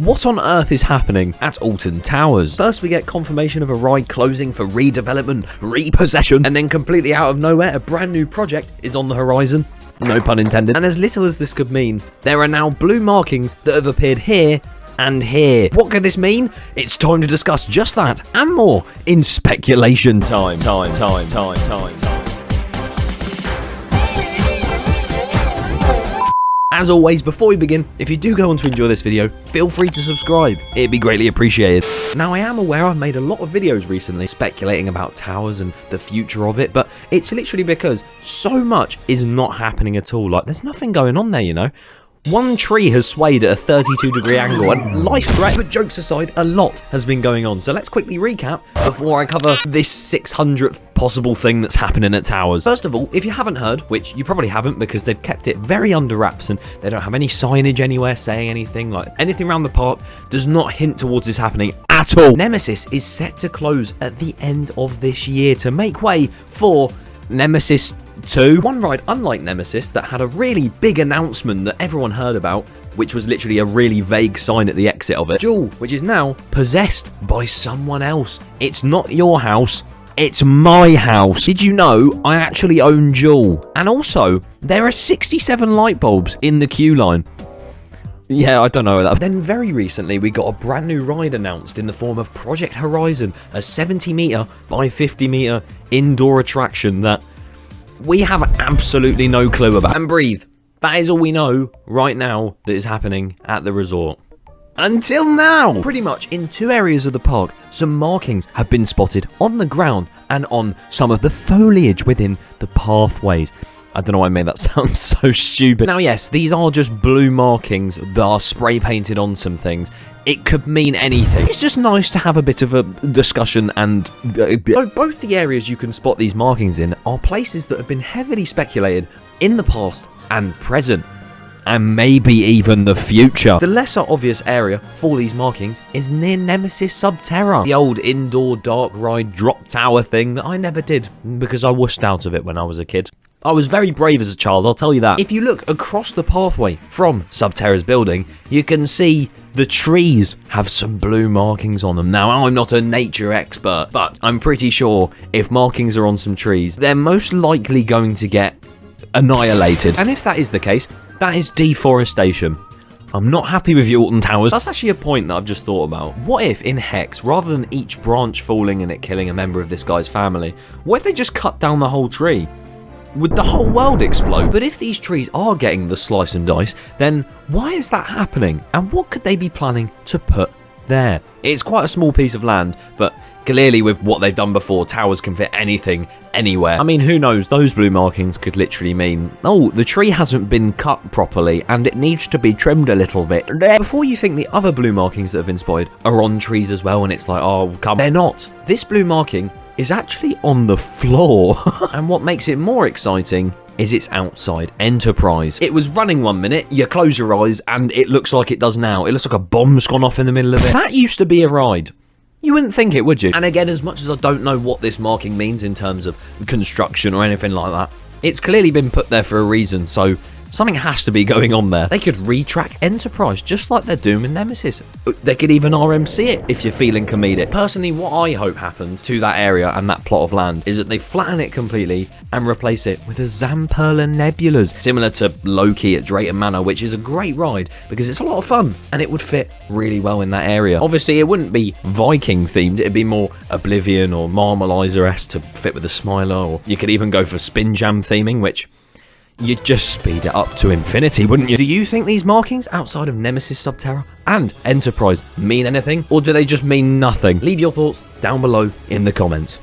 what on earth is happening at Alton Towers? First we get confirmation of a ride closing for redevelopment, repossession, and then completely out of nowhere a brand new project is on the horizon. No pun intended. And as little as this could mean, there are now blue markings that have appeared here and here. What could this mean? It's time to discuss just that and more in speculation time. As always, before we begin, if you do go on to enjoy this video, feel free to subscribe. It'd be greatly appreciated. Now, I am aware I've made a lot of videos recently speculating about towers and the future of it, but it's literally because so much is not happening at all. Like, there's nothing going on there, you know? One tree has swayed at a 32-degree angle, and life's threat, but jokes aside, a lot has been going on. So let's quickly recap before I cover this 600th possible thing that's happening at Towers. First of all, if you haven't heard, which you probably haven't because they've kept it very under wraps and they don't have any signage anywhere saying anything, like anything around the park does not hint towards this happening at all. Nemesis is set to close at the end of this year to make way for Nemesis 2. One ride, unlike Nemesis, that had a really big announcement that everyone heard about, which was literally a really vague sign at the exit of it. Jewel, which is now possessed by someone else. It's not your house, it's my house. Did you know I actually own Jewel? And also, there are 67 light bulbs in the queue line. Yeah, I don't know that. Then very recently, we got a brand new ride announced in the form of Project Horizon, a 70-meter by 50-meter indoor attraction that we have absolutely no clue about. And breathe. That is all we know right now that is happening at the resort. Until now! Pretty much in two areas of the park, some markings have been spotted on the ground and on some of the foliage within the pathways. I don't know why I made that sound so stupid. Now, yes, these are just blue markings that are spray painted on some things. It could mean anything. It's just nice to have a bit of a discussion and... So both the areas you can spot these markings in are places that have been heavily speculated in the past and present, and maybe even the future. The lesser obvious area for these markings is near Nemesis Sub Terra, the old indoor dark ride drop tower thing that I never did because I wussed out of it when I was a kid. I was very brave as a child, I'll tell you that. If you look across the pathway from Sub Terra's building, you can see the trees have some blue markings on them. Now, I'm not a nature expert, but I'm pretty sure if markings are on some trees, they're most likely going to get annihilated. And if that is the case, that is deforestation. I'm not happy with you, Alton Towers. That's actually a point that I've just thought about. What if in Hex, rather than each branch falling and it killing a member of this guy's family, what if they just cut down the whole tree? Would the whole world explode? But if these trees are getting the slice and dice, then why is that happening? And what could they be planning to put there? It's quite a small piece of land, but clearly with what they've done before, Towers can fit anything, anywhere. I mean, who knows? Those blue markings could literally mean, oh, the tree hasn't been cut properly and it needs to be trimmed a little bit. Before you think the other blue markings that have been spotted are on trees as well, and it's like, oh, come. They're not. This blue marking is actually on the floor. And what makes it more exciting is its outside enterprise. It was running 1 minute, you close your eyes, and it looks like it does now. It looks like a bomb's gone off in the middle of it. That used to be a ride. You wouldn't think it, would you? And again, as much as I don't know what this marking means in terms of construction or anything like that, it's clearly been put there for a reason, so something has to be going on there. They could retrack Enterprise, just like they're doing in Nemesis. They could even RMC it if you're feeling comedic. Personally, what I hope happens to that area and that plot of land is that they flatten it completely and replace it with a Zamperla Nebulas, similar to Loki at Drayton Manor, which is a great ride because it's a lot of fun and it would fit really well in that area. Obviously, it wouldn't be Viking themed, it'd be more Oblivion or Marmalizer-esque to fit with the Smiler, or you could even go for Spin Jam theming, which you'd just speed it up to infinity, wouldn't you? Do you think these markings outside of Nemesis Sub Terra and Enterprise mean anything, or do they just mean nothing? Leave your thoughts down below in the comments.